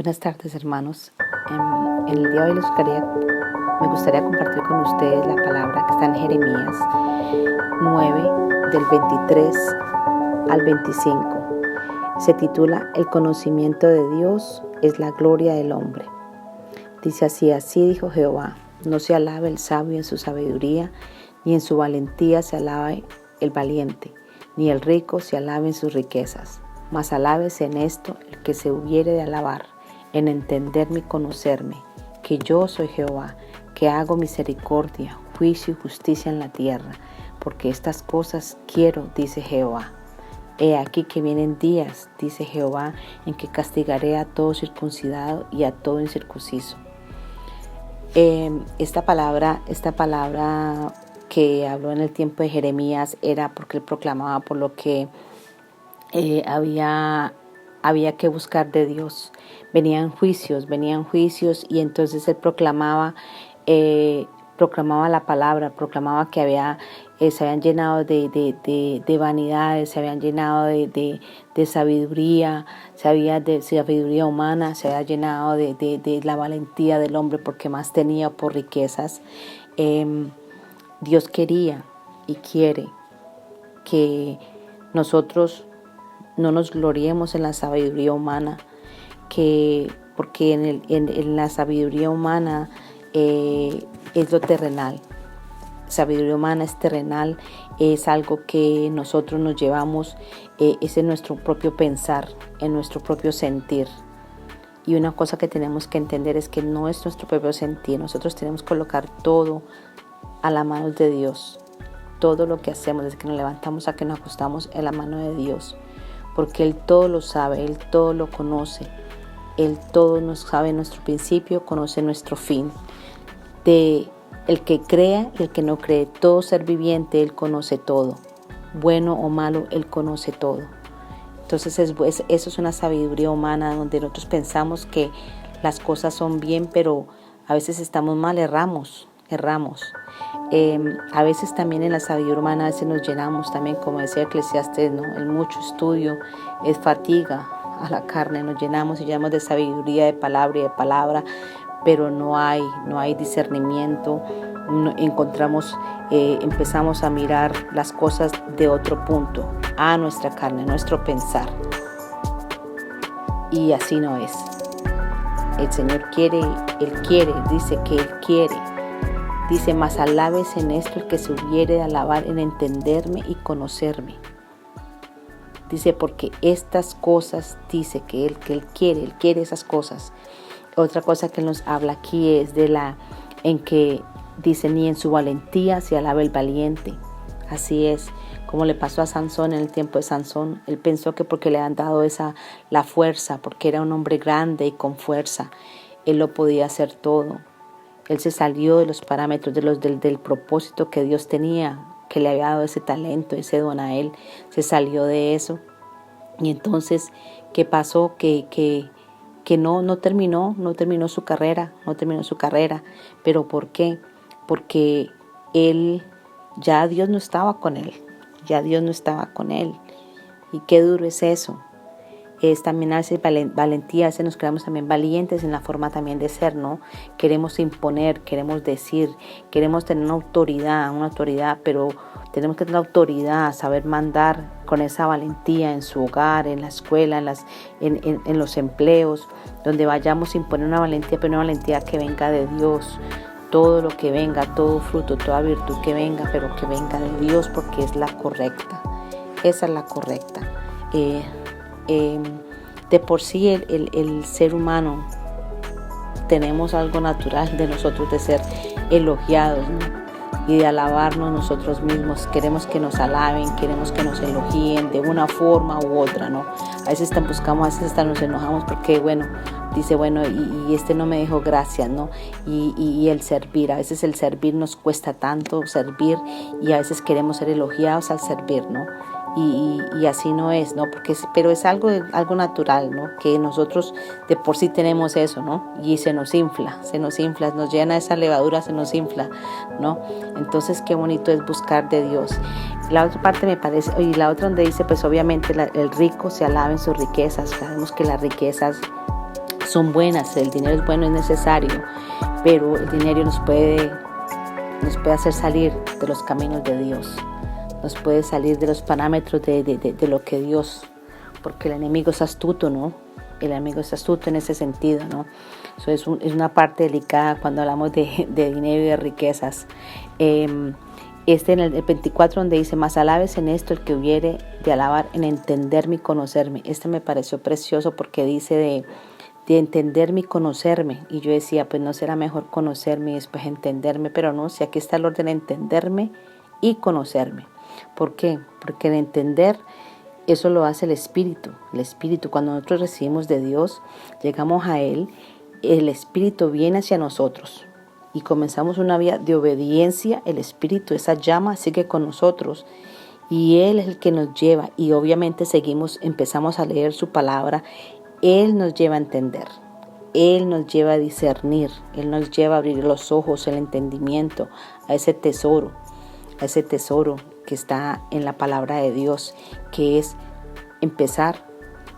Buenas tardes, hermanos. En el día de hoy me gustaría compartir con ustedes la palabra que está en Jeremías 9, del 23 al 25. Se titula El conocimiento de Dios es la gloria del hombre. Dice así dijo Jehová: no se alabe el sabio en su sabiduría, ni en su valentía se alabe el valiente, ni el rico se alabe en sus riquezas. Mas alábese en esto el que se hubiere de alabar, en entenderme y conocerme, que yo soy Jehová, que hago misericordia, juicio y justicia en la tierra, porque estas cosas quiero, dice Jehová. He aquí que vienen días, dice Jehová, en que castigaré a todo circuncidado y a todo incircunciso. Esta palabra que habló en el tiempo de Jeremías era porque él proclamaba por lo que había que buscar de Dios. Venían juicios y entonces él proclamaba la palabra, proclamaba que se habían llenado de vanidades, se habían llenado de sabiduría, de sabiduría humana, se había llenado de la valentía del hombre porque más tenía por riquezas. Dios quería y quiere que nosotros no nos gloriemos en la sabiduría humana, porque en la sabiduría humana es lo terrenal. Sabiduría humana es terrenal, es algo que nosotros nos llevamos, es en nuestro propio pensar, en nuestro propio sentir. Y una cosa que tenemos que entender es que no es nuestro propio sentir, nosotros tenemos que colocar todo a la mano de Dios. Todo lo que hacemos, desde que nos levantamos a que nos acostamos, en la mano de Dios. Porque Él todo lo sabe, Él todo lo conoce, Él todo nos sabe nuestro principio, conoce nuestro fin. De el que crea y el que no cree, todo ser viviente, Él conoce todo. Bueno o malo, Él conoce todo. Entonces eso es una sabiduría humana donde nosotros pensamos que las cosas son bien, pero a veces estamos mal, erramos. A veces también en la sabiduría humana a veces nos llenamos también, como decía Eclesiastés, ¿no? El mucho estudio es fatiga a la carne, nos llenamos y llenamos de sabiduría, de palabra, pero no hay discernimiento. Empezamos a mirar las cosas de otro punto, a nuestra carne, a nuestro pensar, y así no es. El Señor dice que Él quiere. Dice: mas alabes en esto el que se hubiere de alabar, en entenderme y conocerme. Dice, porque estas cosas, dice que Él quiere esas cosas. Otra cosa que nos habla aquí es en que dice: ni en su valentía se alaba el valiente. Así es, como le pasó a Sansón en el tiempo de Sansón. Él pensó que porque le han dado la fuerza, porque era un hombre grande y con fuerza, él lo podía hacer todo. Él se salió de los parámetros del propósito que Dios tenía, que le había dado ese talento, ese don a él. Se salió de eso. Y entonces, ¿qué pasó? Que no terminó su carrera. ¿Pero por qué? Porque ya Dios no estaba con él. Y qué duro es eso. Es también a veces valentía, a veces nos creamos también valientes en la forma también de ser, ¿no? Queremos imponer, queremos decir, queremos tener una autoridad, pero tenemos que tener autoridad, saber mandar con esa valentía en su hogar, en la escuela, en los empleos, donde vayamos a imponer una valentía, pero una valentía que venga de Dios. Todo lo que venga, todo fruto, toda virtud que venga, pero que venga de Dios, porque es la correcta. Esa es la correcta. De por sí el ser humano tenemos algo natural de nosotros de ser elogiados, ¿no? Y de alabarnos nosotros mismos. Queremos que nos alaben, queremos que nos elogien de una forma u otra, ¿no? A veces buscamos, a veces hasta nos enojamos porque dice, y este no me dijo gracias, ¿no? Y el servir, a veces el servir nos cuesta tanto servir, y a veces queremos ser elogiados al servir, ¿no? Y así no es, ¿no? Pero es algo natural, ¿no? Que nosotros de por sí tenemos eso, ¿no? Y se nos infla, nos llena esa levadura, se nos infla, ¿no? Entonces, qué bonito es buscar de Dios. La otra parte me parece, y la otra donde dice, pues obviamente el rico se alaba en sus riquezas. Sabemos que las riquezas son buenas, el dinero es bueno, es necesario, pero el dinero nos puede hacer salir de los caminos de Dios, nos puede salir de los parámetros de lo que Dios, porque el enemigo es astuto, ¿no? El enemigo es astuto en ese sentido, ¿no? Eso es una parte delicada cuando hablamos de dinero y de riquezas. En el 24 donde dice, más alabes en esto el que hubiere de alabar en entenderme y conocerme. Me pareció precioso porque dice de entenderme y conocerme. Y yo decía, pues no será mejor conocerme y después entenderme, pero no, si aquí está el orden de entenderme y conocerme. ¿Por qué? Porque el entender, eso lo hace el Espíritu. El Espíritu, cuando nosotros recibimos de Dios, llegamos a Él, el Espíritu viene hacia nosotros y comenzamos una vida de obediencia. El Espíritu, esa llama, sigue con nosotros y Él es el que nos lleva, y obviamente empezamos a leer su palabra. Él nos lleva a entender, Él nos lleva a discernir, Él nos lleva a abrir los ojos, el entendimiento, a ese tesoro que está en la palabra de Dios, que es empezar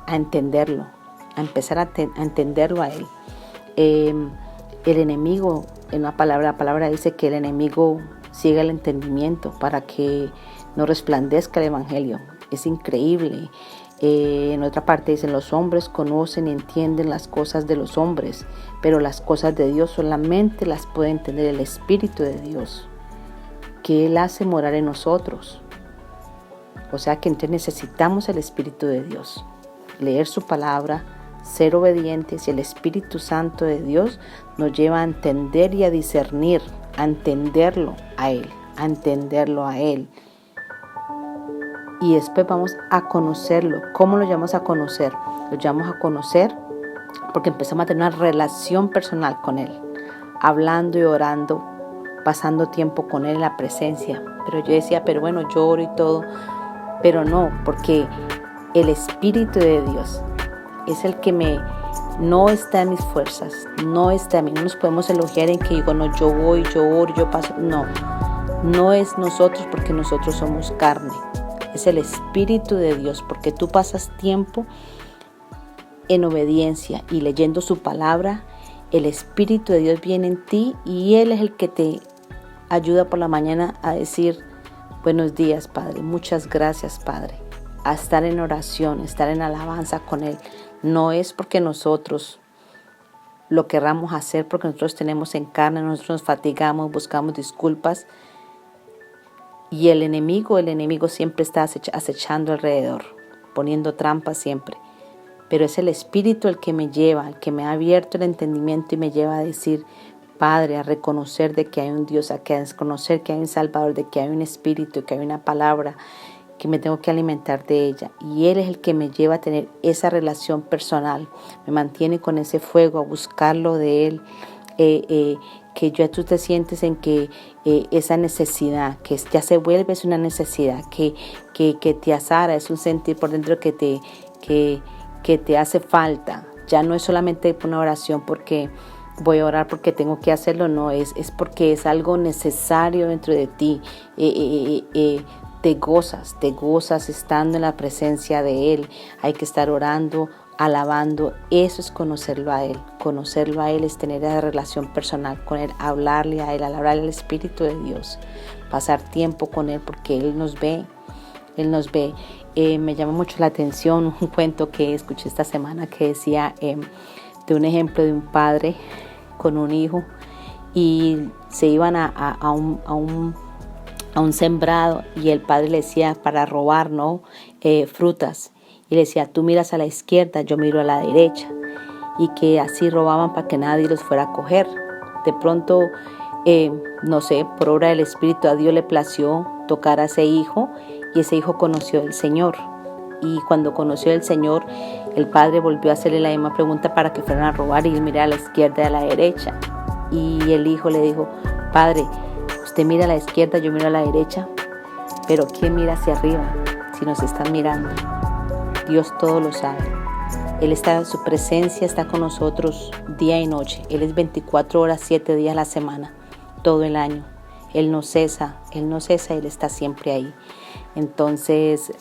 a entenderlo, a entenderlo a Él. El enemigo, la palabra dice que el enemigo ciega el entendimiento para que no resplandezca el evangelio. Es increíble. En otra parte dicen, los hombres conocen y entienden las cosas de los hombres, pero las cosas de Dios solamente las puede entender el Espíritu de Dios, que Él hace morar en nosotros. O sea que entonces necesitamos el Espíritu de Dios, leer su palabra, ser obedientes, y el Espíritu Santo de Dios nos lleva a entender y a discernir, a entenderlo a Él. Y después vamos a conocerlo. ¿Cómo lo llamamos a conocer? Lo llamamos a conocer porque empezamos a tener una relación personal con Él, hablando y orando, pasando tiempo con Él en la presencia. Pero yo decía, pero bueno, yo oro y todo, pero no, porque el Espíritu de Dios es el que no está en mis fuerzas, no está en mí. No nos podemos elogiar en que digo, no, yo voy, yo oro, yo paso. No es nosotros, porque nosotros somos carne. Es el Espíritu de Dios, porque tú pasas tiempo en obediencia y leyendo su palabra. El Espíritu de Dios viene en ti y Él es el que te ayuda por la mañana a decir, buenos días, Padre, muchas gracias, Padre. A estar en oración, estar en alabanza con Él. No es porque nosotros lo querramos hacer, porque nosotros tenemos en carne, nosotros nos fatigamos, buscamos disculpas. Y el enemigo siempre está acechando alrededor, poniendo trampas siempre. Pero es el Espíritu el que me lleva, el que me ha abierto el entendimiento y me lleva a decir, Padre, a reconocer de que hay un Dios, a reconocer que hay un Salvador, de que hay un Espíritu, que hay una palabra, que me tengo que alimentar de ella. Y Él es el que me lleva a tener esa relación personal, me mantiene con ese fuego, a buscarlo de Él, que ya tú te sientes en que esa necesidad, que ya se vuelve es una necesidad, que te azara, es un sentir por dentro que te hace falta. Ya no es solamente una oración porque voy a orar porque tengo que hacerlo, no, es porque es algo necesario dentro de ti. Te gozas estando en la presencia de Él. Hay que estar orando, alabando. Eso es conocerlo a Él. Conocerlo a Él es tener esa relación personal con Él, hablarle a Él, hablarle al Espíritu de Dios, pasar tiempo con Él porque Él nos ve. Me llama mucho la atención un cuento que escuché esta semana que decía de un ejemplo de un padre con un hijo, y se iban a un sembrado, y el padre le decía para robar, ¿no? Frutas, y le decía, tú miras a la izquierda, yo miro a la derecha, y que así robaban para que nadie los fuera a coger. De pronto, no sé, por obra del Espíritu, a Dios le plació tocar a ese hijo, y ese hijo conoció al Señor. Y cuando conoció al Señor, el padre volvió a hacerle la misma pregunta para que fueran a robar, y él mira a la izquierda y a la derecha. Y el hijo le dijo, Padre, usted mira a la izquierda, yo miro a la derecha, pero ¿quién mira hacia arriba si nos están mirando? Dios todo lo sabe. Él está, su presencia está con nosotros día y noche. Él es 24 horas, 7 días a la semana, todo el año. Él no cesa, Él está siempre ahí. Entonces,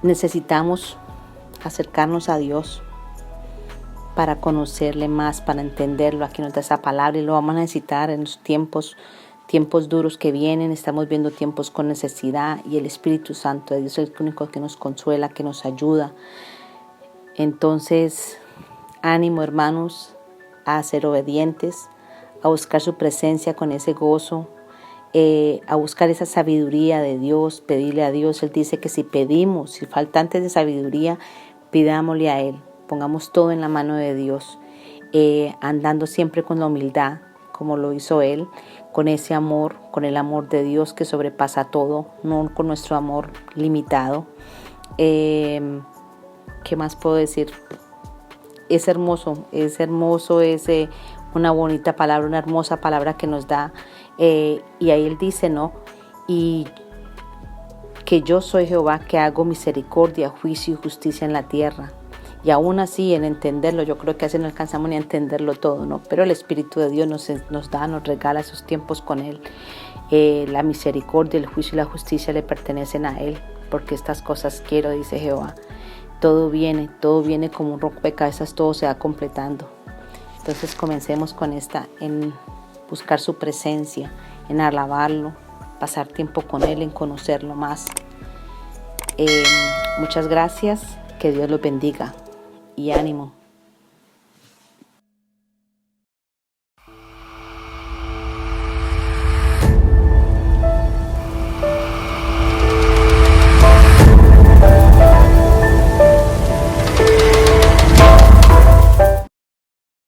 necesitamos acercarnos a Dios, para conocerle más, para entenderlo. Aquí nos da esa palabra y lo vamos a necesitar en los tiempos duros que vienen. Estamos viendo tiempos con necesidad y el Espíritu Santo de Dios es el único que nos consuela, que nos ayuda. Entonces, ánimo, hermanos, a ser obedientes, a buscar su presencia con ese gozo, a buscar esa sabiduría de Dios, pedirle a Dios. Él dice que si pedimos, si faltantes de sabiduría, pidámosle a Él. Pongamos todo en la mano de Dios, andando siempre con la humildad, como lo hizo Él, con ese amor, con el amor de Dios que sobrepasa todo, no con nuestro amor limitado. ¿Qué más puedo decir? Es hermoso, es una bonita palabra, una hermosa palabra que nos da. Y ahí Él dice, ¿no? Y que yo soy Jehová, que hago misericordia, juicio y justicia en la tierra. Y aún así, en entenderlo, yo creo que así no alcanzamos ni a entenderlo todo, ¿no? Pero el Espíritu de Dios nos regala esos tiempos con Él. La misericordia, el juicio y la justicia le pertenecen a Él, porque estas cosas quiero, dice Jehová. Todo viene como un rompecabezas, todo se va completando. Entonces comencemos con en buscar su presencia, en alabarlo, pasar tiempo con Él, en conocerlo más. Muchas gracias, que Dios los bendiga y ánimo.